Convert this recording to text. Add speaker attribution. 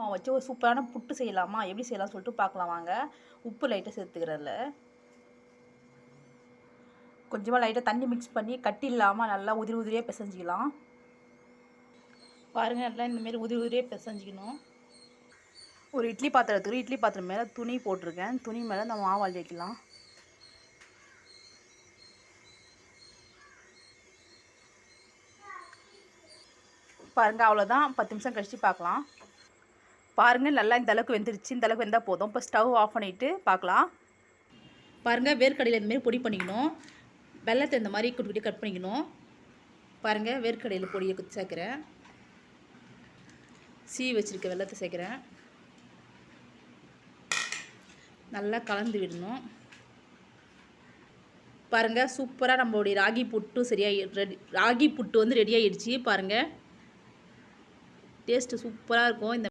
Speaker 1: மாவு வச்சு ஒரு சூப்பரான புட்டு செய்யலாமா? எப்படி செய்யலாம்னு சொல்லிட்டு பார்க்கலாம் வாங்க. உப்பு லைட்டாக சேர்த்துக்கிறேன்ல. கொஞ்சமாக லைட்டாக தண்ணி மிக்ஸ் பண்ணி கட்டி இல்லாமல் நல்லா உதிரி உதிரியாக பிசைஞ்சிக்கலாம். பாருங்கள், நல்லா இந்தமாரி உதிரி உதிரியாக பிசைஞ்சிக்கணும். ஒரு இட்லி பாத்திரத்துக்கு இட்லி பாத்திரம் மேலே துணி போட்டிருக்கேன். துணி மேலே நம்ம மாவு அள்ளி வைக்கலாம். பாருங்கள், அவ்வளோதான். 10 நிமிஷம் கழிச்சு பார்க்கலாம். பாருங்கள், நல்லா இந்த அளவுக்கு வெந்துருச்சு. இந்த அளவுக்கு வெந்தால் போதும். இப்போ ஸ்டவ் ஆஃப் பண்ணிவிட்டு பார்க்கலாம். பாருங்கள், வேர்க்கடலையில் இந்தமாரி பொடி பண்ணிக்கணும். வெல்லத்தை இந்த மாதிரி குட்டி குட்டி கட் பண்ணிக்கணும். பாருங்கள், வேர்க்கடலையில் பொடியை குத்தி சேர்க்குறேன். சீவி வச்சுருக்க வெல்லத்தை சேர்க்குறேன். நல்லா கலந்து விடணும். பாருங்கள், சூப்பராக நம்மளுடைய ராகி புட்டு ராகி புட்டு வந்து ரெடி ஆகிடுச்சு. பாருங்கள், டேஸ்ட்டு சூப்பராக இருக்கும். இந்த